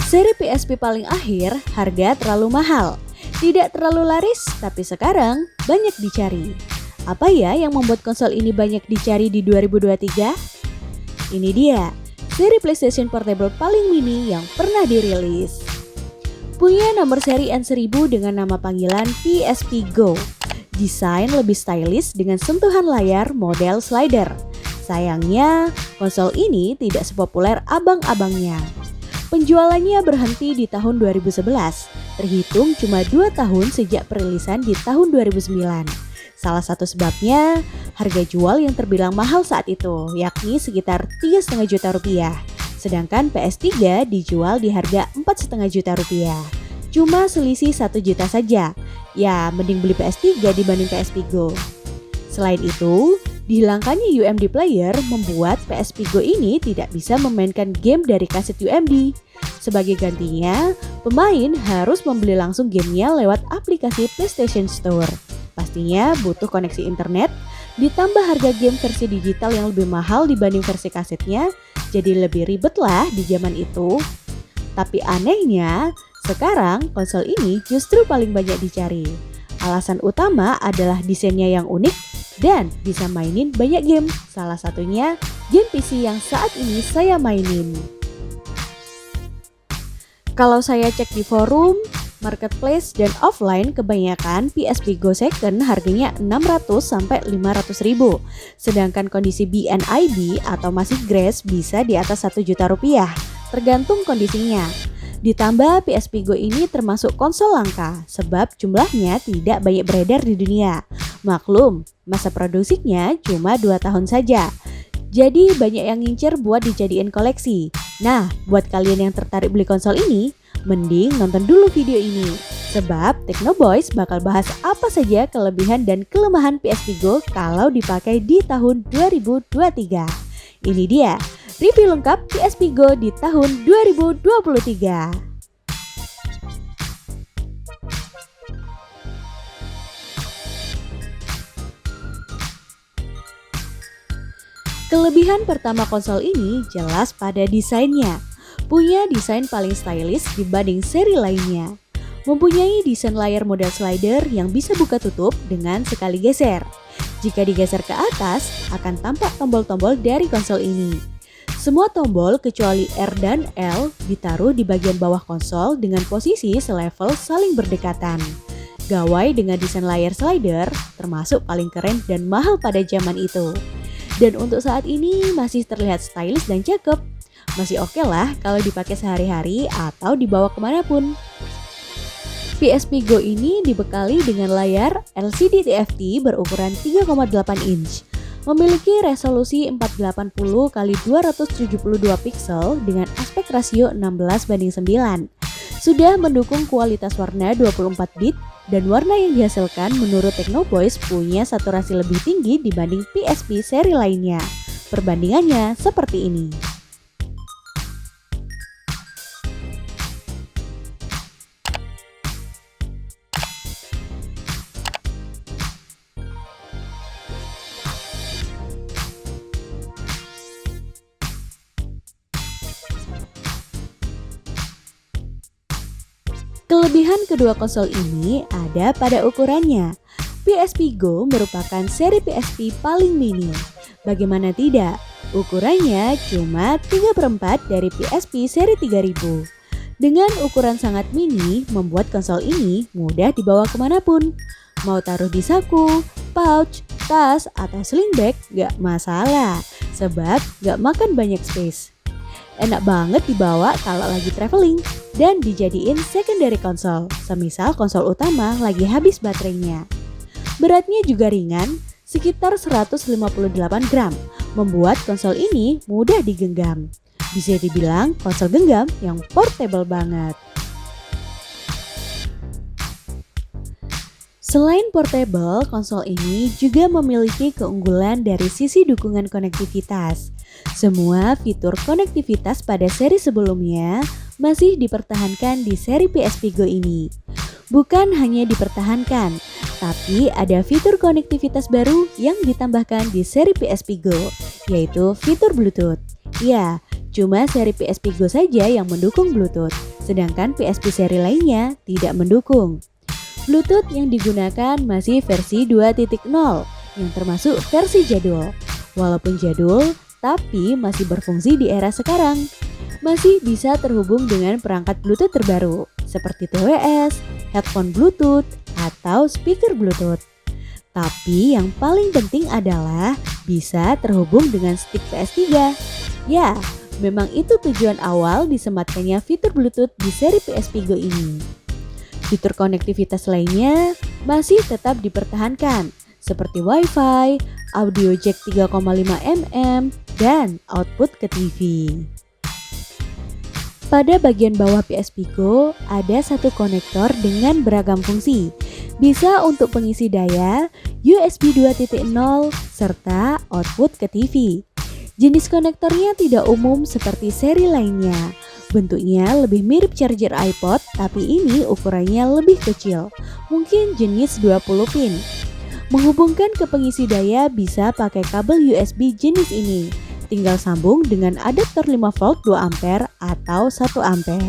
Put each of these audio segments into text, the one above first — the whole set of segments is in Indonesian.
Seri PSP paling akhir, harga terlalu mahal. Tidak terlalu laris, tapi sekarang banyak dicari. Apa ya yang membuat konsol ini banyak dicari di 2023? Ini dia, seri PlayStation Portable paling mini yang pernah dirilis. Punya nomor seri N1000 dengan nama panggilan PSP Go. Desain lebih stylish dengan sentuhan layar model slider. Sayangnya, konsol ini tidak sepopuler abang-abangnya. Penjualannya berhenti di tahun 2011, terhitung cuma 2 tahun sejak perilisan di tahun 2009. Salah satu sebabnya, harga jual yang terbilang mahal saat itu, yakni sekitar 3,5 juta rupiah. Sedangkan PS3 dijual di harga 4,5 juta rupiah. Cuma selisih 1 juta saja. Ya, mending beli PS3 dibanding PSP Go. Selain itu, dihilangkannya UMD player membuat PSP Go ini tidak bisa memainkan game dari kaset UMD. Sebagai gantinya, pemain harus membeli langsung gamenya lewat aplikasi PlayStation Store. Pastinya butuh koneksi internet, ditambah harga game versi digital yang lebih mahal dibanding versi kasetnya, jadi lebih ribet lah di zaman itu. Tapi anehnya, sekarang konsol ini justru paling banyak dicari. Alasan utama adalah desainnya yang unik dan bisa mainin banyak game. Salah satunya game PC yang saat ini saya mainin. Kalau saya cek di forum, marketplace dan offline, kebanyakan PSP Go Second harganya 600 sampai 500 ribu. Sedangkan kondisi BNIB atau masih grace bisa di atas 1 juta rupiah, tergantung kondisinya. Ditambah PSP Go ini termasuk konsol langka sebab jumlahnya tidak banyak beredar di dunia. Maklum, masa produksinya cuma 2 tahun saja. Jadi banyak yang ngincer buat dijadiin koleksi. Nah, buat kalian yang tertarik beli konsol ini, mending nonton dulu video ini. Sebab Teknoboys bakal bahas apa saja kelebihan dan kelemahan PSP Go kalau dipakai di tahun 2023. Ini dia, review lengkap PSP Go di tahun 2023. Kelebihan pertama konsol ini jelas pada desainnya. Punya desain paling stylish dibanding seri lainnya. Mempunyai desain layar model slider yang bisa buka tutup dengan sekali geser. Jika digeser ke atas, akan tampak tombol-tombol dari konsol ini. Semua tombol kecuali R dan L ditaruh di bagian bawah konsol dengan posisi selevel saling berdekatan. Gawai dengan desain layar slider termasuk paling keren dan mahal pada zaman itu. Dan untuk saat ini masih terlihat stylish dan cakep. Masih oke lah kalau dipakai sehari-hari atau dibawa kemanapun. PSP Go ini dibekali dengan layar LCD TFT berukuran 3,8 inch. Memiliki resolusi 480x272 pixel dengan aspek rasio 16:9. Sudah mendukung kualitas warna 24 bit dan warna yang dihasilkan menurut Teknoboys punya saturasi lebih tinggi dibanding PSP seri lainnya. Perbandingannya seperti ini. Kelebihan kedua konsol ini ada pada ukurannya. PSP Go merupakan seri PSP paling mini. Bagaimana tidak, ukurannya cuma 3/4 dari PSP seri 3000. Dengan ukuran sangat mini, membuat konsol ini mudah dibawa kemanapun. Mau taruh di saku, pouch, tas, atau sling bag gak masalah, sebab gak makan banyak space. Enak banget dibawa kalau lagi traveling dan dijadiin secondary konsol, semisal konsol utama lagi habis baterainya. Beratnya juga ringan, sekitar 158 gram, membuat konsol ini mudah digenggam. Bisa dibilang konsol genggam yang portable banget. Selain portable, konsol ini juga memiliki keunggulan dari sisi dukungan konektivitas. Semua fitur konektivitas pada seri sebelumnya masih dipertahankan di seri PSP Go ini. Bukan hanya dipertahankan, tapi ada fitur konektivitas baru yang ditambahkan di seri PSP Go, yaitu fitur Bluetooth. Ya, cuma seri PSP Go saja yang mendukung Bluetooth. sedangkan PSP seri lainnya tidak mendukung. Bluetooth yang digunakan masih versi 2.0 yang termasuk versi jadul. Walaupun jadul, tapi masih berfungsi di era sekarang. Masih bisa terhubung dengan perangkat Bluetooth terbaru seperti TWS, headphone Bluetooth, atau speaker Bluetooth. Tapi yang paling penting adalah bisa terhubung dengan stick PS3. Ya, memang itu tujuan awal disematkannya fitur Bluetooth di seri PSP Go ini. Fitur konektivitas lainnya masih tetap dipertahankan, seperti Wi-Fi, audio jack 3,5 mm, dan output ke TV. Pada bagian bawah PSP Go ada satu konektor dengan beragam fungsi. Bisa untuk pengisi daya, USB 2.0, serta output ke TV. Jenis konektornya tidak umum seperti seri lainnya. Bentuknya lebih mirip charger iPod, tapi ini ukurannya lebih kecil, mungkin jenis 20 pin. Menghubungkan ke pengisi daya bisa pakai kabel USB jenis ini. Tinggal sambung dengan adaptor 5V 2A atau 1A.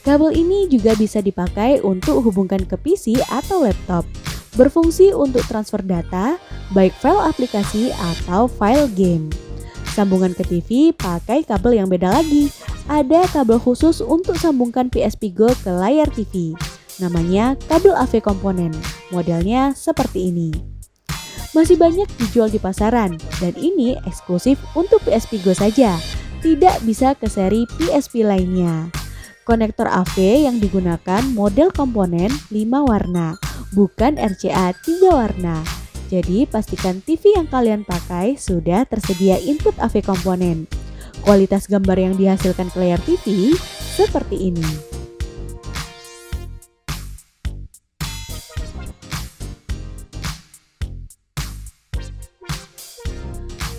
Kabel ini juga bisa dipakai untuk hubungkan ke PC atau laptop. Berfungsi untuk transfer data, baik file aplikasi atau file game. Sambungan ke TV pakai kabel yang beda lagi. Ada kabel khusus untuk sambungkan PSP Go ke layar TV. Namanya kabel AV komponen. Modelnya seperti ini. Masih banyak dijual di pasaran dan ini eksklusif untuk PSP Go saja. Tidak bisa ke seri PSP lainnya. Konektor AV yang digunakan model komponen 5 warna, bukan RCA 3 warna. Jadi pastikan TV yang kalian pakai sudah tersedia input AV komponen. Kualitas gambar yang dihasilkan ke layar TV seperti ini.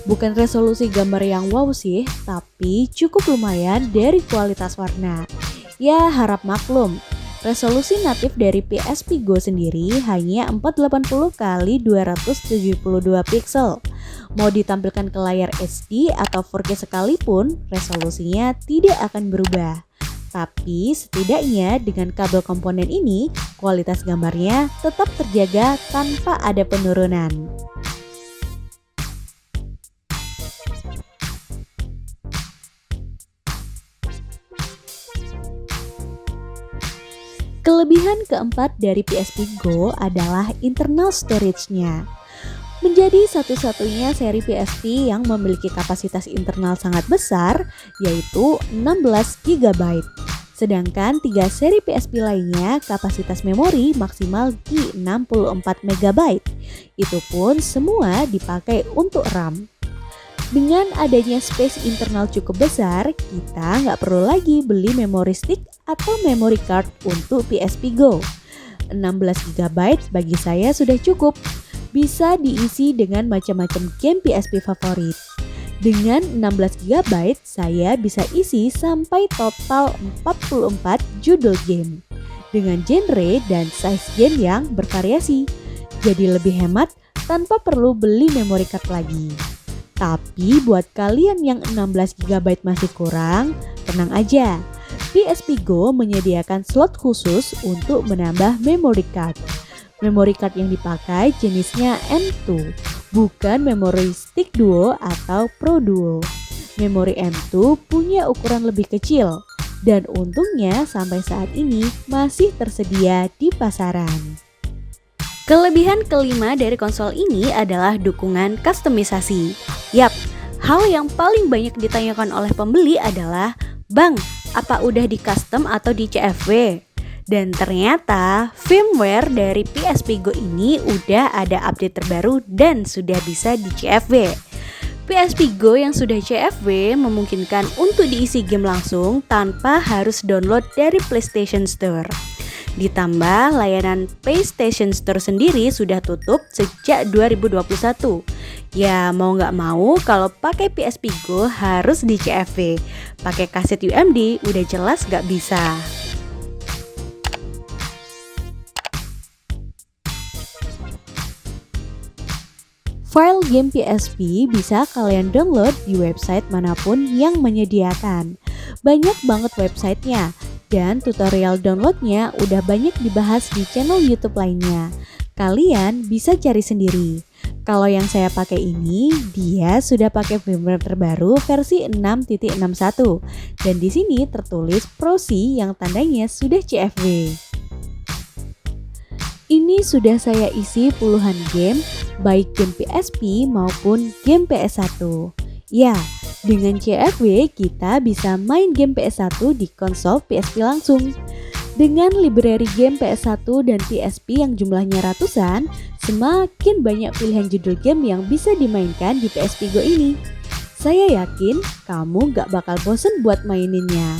Bukan resolusi gambar yang wow sih, tapi cukup lumayan dari kualitas warna. Ya harap maklum, resolusi natif dari PSP Go sendiri hanya 480 x 272 pixel. Mau ditampilkan ke layar HD atau 4K sekalipun, resolusinya tidak akan berubah. Tapi setidaknya dengan kabel komponen ini, kualitas gambarnya tetap terjaga tanpa ada penurunan. Kelebihan keempat dari PSP Go adalah internal storage-nya. Menjadi satu-satunya seri PSP yang memiliki kapasitas internal sangat besar, yaitu 16 GB. Sedangkan 3 seri PSP lainnya kapasitas memori maksimal di 64 MB. Itu pun semua dipakai untuk RAM. Dengan adanya space internal cukup besar, kita nggak perlu lagi beli memory stick atau memory card untuk PSP Go. 16 GB bagi saya sudah cukup. Bisa diisi dengan macam-macam game PSP favorit. Dengan 16 GB, saya bisa isi sampai total 44 judul game. Dengan genre dan size game yang bervariasi. Jadi lebih hemat tanpa perlu beli memory card lagi. Tapi buat kalian yang 16 GB masih kurang, tenang aja. PSP Go menyediakan slot khusus untuk menambah memory card. Memory card yang dipakai jenisnya M2, bukan memory stick duo atau Pro Duo. Memori M2 punya ukuran lebih kecil, dan untungnya sampai saat ini masih tersedia di pasaran. Kelebihan kelima dari konsol ini adalah dukungan kustomisasi. Yap, hal yang paling banyak ditanyakan oleh pembeli adalah, "Bang, apa udah di custom atau di CFW?" Dan ternyata firmware dari PSP Go ini udah ada update terbaru dan sudah bisa di CFW. PSP Go yang sudah CFW memungkinkan untuk diisi game langsung tanpa harus download dari PlayStation Store. Ditambah layanan PlayStation Store sendiri sudah tutup sejak 2021. Ya mau nggak mau kalau pakai PSP Go harus di CFW. Pakai kaset UMD udah jelas nggak bisa. File game PSP bisa kalian download di website manapun yang menyediakan. Banyak banget websitenya. Dan tutorial downloadnya udah banyak dibahas di channel YouTube lainnya. Kalian bisa cari sendiri. Kalau yang saya pakai ini, dia sudah pakai firmware terbaru versi 6.61 dan di sini tertulis Prosi yang tandanya sudah CFW. Ini sudah saya isi puluhan game, baik game PSP maupun game PS1. Ya, dengan CFW kita bisa main game PS1 di konsol PSP langsung. Dengan library game PS1 dan PSP yang jumlahnya ratusan, semakin banyak pilihan judul game yang bisa dimainkan di PSP Go ini. Saya yakin kamu gak bakal bosen buat maininnya.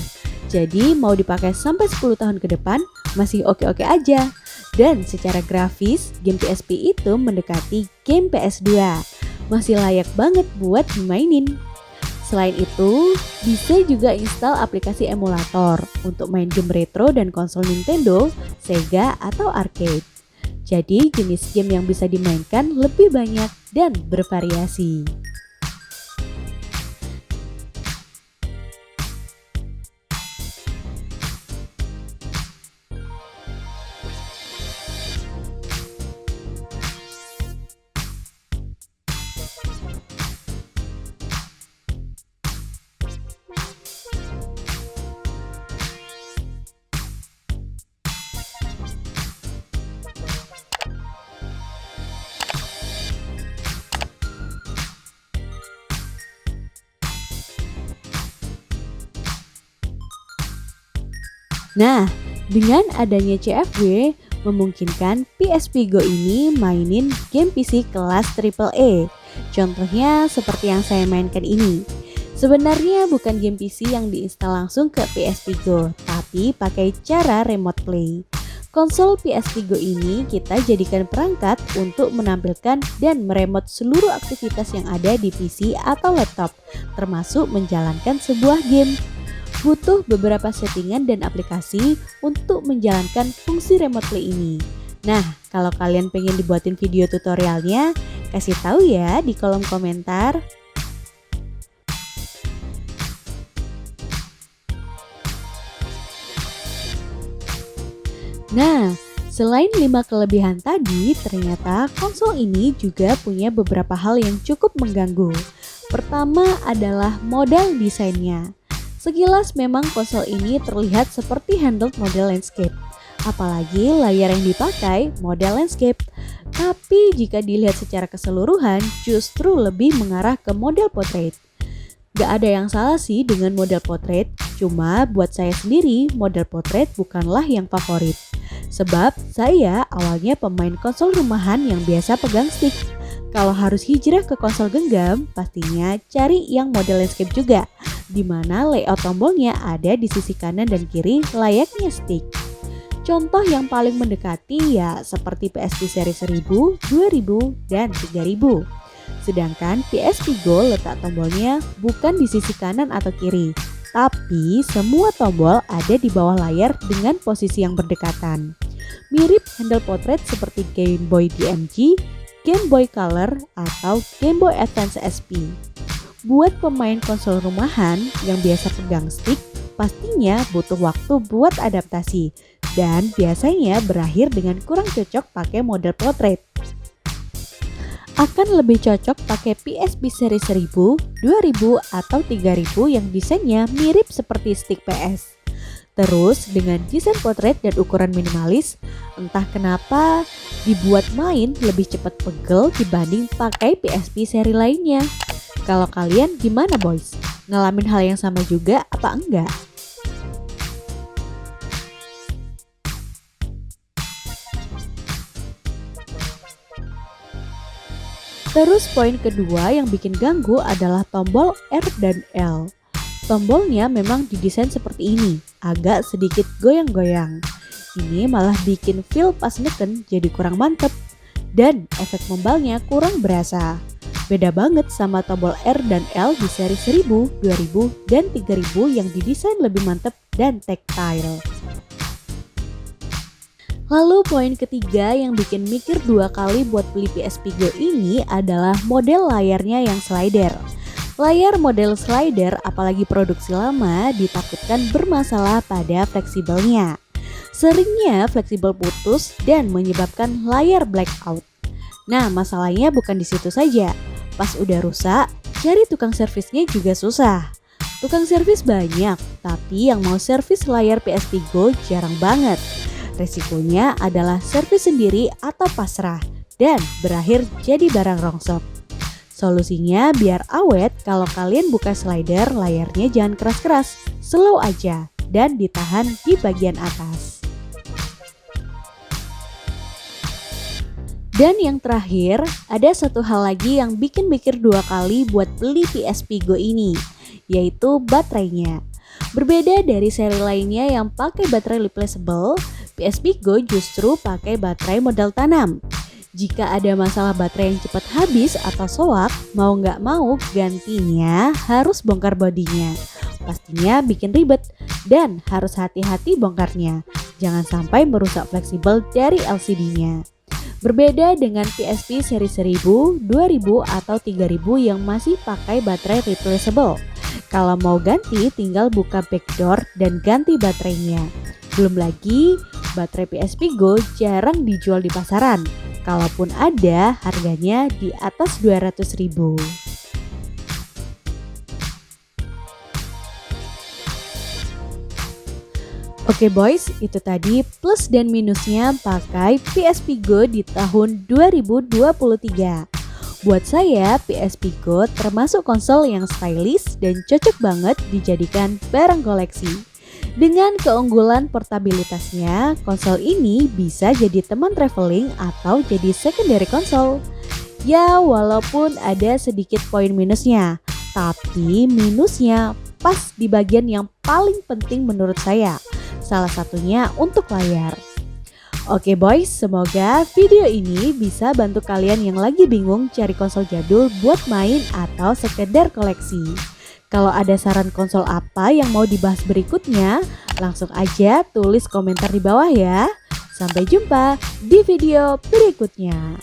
Jadi mau dipakai sampai 10 tahun ke depan masih oke-oke aja. Dan secara grafis, game PSP itu mendekati game PS2. Masih layak banget buat dimainin. Selain itu, bisa juga install aplikasi emulator untuk main game retro dan konsol Nintendo, Sega, atau arcade. Jadi jenis game yang bisa dimainkan lebih banyak dan bervariasi. Nah, dengan adanya CFW, memungkinkan PSP Go ini mainin game PC kelas AAA. Contohnya seperti yang saya mainkan ini. Sebenarnya bukan game PC yang diinstal langsung ke PSP Go, tapi pakai cara remote play. Konsol PSP Go ini kita jadikan perangkat untuk menampilkan dan meremote seluruh aktivitas yang ada di PC atau laptop, termasuk menjalankan sebuah game. Butuh beberapa settingan dan aplikasi untuk menjalankan fungsi remote play ini. Nah, kalau kalian pengen dibuatin video tutorialnya, kasih tahu ya di kolom komentar. Nah, selain 5 kelebihan tadi, ternyata konsol ini juga punya beberapa hal yang cukup mengganggu. Pertama adalah model desainnya. Sekilas memang konsol ini terlihat seperti handheld model landscape. Apalagi layar yang dipakai model landscape. Tapi jika dilihat secara keseluruhan justru lebih mengarah ke model portrait. Gak ada yang salah sih dengan model portrait, cuma buat saya sendiri model portrait bukanlah yang favorit. Sebab saya awalnya pemain konsol rumahan yang biasa pegang stick. Kalau harus hijrah ke konsol genggam, pastinya cari yang model landscape juga, di mana layout tombolnya ada di sisi kanan dan kiri layaknya stick. Contoh yang paling mendekati ya seperti PSP seri 1000, 2000, dan 3000. Sedangkan PSP Go letak tombolnya bukan di sisi kanan atau kiri, tapi semua tombol ada di bawah layar dengan posisi yang berdekatan. Mirip handle portrait seperti Game Boy DMG, Game Boy Color, atau Game Boy Advance SP. Buat pemain konsol rumahan yang biasa pegang stick, pastinya butuh waktu buat adaptasi dan biasanya berakhir dengan kurang cocok pakai model portrait. Akan lebih cocok pakai PSP seri 1000, 2000, atau 3000 yang desainnya mirip seperti stick PS. Terus dengan desain portrait dan ukuran minimalis, entah kenapa dibuat main lebih cepat pegel dibanding pakai PSP seri lainnya. Kalau kalian gimana boys? Ngalamin hal yang sama juga apa enggak? Terus poin kedua yang bikin ganggu adalah tombol R dan L. Tombolnya memang didesain seperti ini, agak sedikit goyang-goyang. Ini malah bikin feel pas neken jadi kurang mantep. Dan efek membalnya kurang berasa. Beda banget sama tombol R dan L di seri 1000, 2000, dan 3000 yang didesain lebih mantep dan tactile. Lalu poin ketiga yang bikin mikir dua kali buat beli PSP Go ini adalah model layarnya yang slider. Layar model slider apalagi produksi lama ditakutkan bermasalah pada fleksibelnya. Seringnya fleksibel putus dan menyebabkan layar blackout. Nah, masalahnya bukan di situ saja. Pas udah rusak, cari tukang servisnya juga susah. Tukang servis banyak, tapi yang mau servis layar PSP Go jarang banget. Resikonya adalah servis sendiri atau pasrah dan berakhir jadi barang rongsok. Solusinya biar awet, kalau kalian buka slider, layarnya jangan keras-keras, slow aja dan ditahan di bagian atas. Dan yang terakhir, ada satu hal lagi yang bikin mikir dua kali buat beli PSP Go ini, yaitu baterainya. Berbeda dari seri lainnya yang pakai baterai replaceable, PSP Go justru pakai baterai modal tanam. Jika ada masalah baterai yang cepat habis atau soak, mau nggak mau gantinya harus bongkar bodinya. Pastinya bikin ribet dan harus hati-hati bongkarnya. Jangan sampai merusak fleksibel dari LCD-nya. Berbeda dengan PSP seri 1000, 2000 atau 3000 yang masih pakai baterai replaceable. Kalau mau ganti tinggal buka backdoor dan ganti baterainya. Belum lagi baterai PSP Go jarang dijual di pasaran. Kalaupun ada, harganya di atas 200.000. Oke boys, itu tadi plus dan minusnya pakai PSP Go di tahun 2023. Buat saya, PSP Go termasuk konsol yang stylish dan cocok banget dijadikan barang koleksi. Dengan keunggulan portabilitasnya, konsol ini bisa jadi teman traveling atau jadi secondary konsol. Ya, walaupun ada sedikit poin minusnya, tapi minusnya pas di bagian yang paling penting menurut saya. Salah satunya untuk layar. Oke boys, semoga video ini bisa bantu kalian yang lagi bingung cari konsol jadul buat main atau sekedar koleksi. Kalau ada saran konsol apa yang mau dibahas berikutnya, langsung aja tulis komentar di bawah ya. Sampai jumpa di video berikutnya.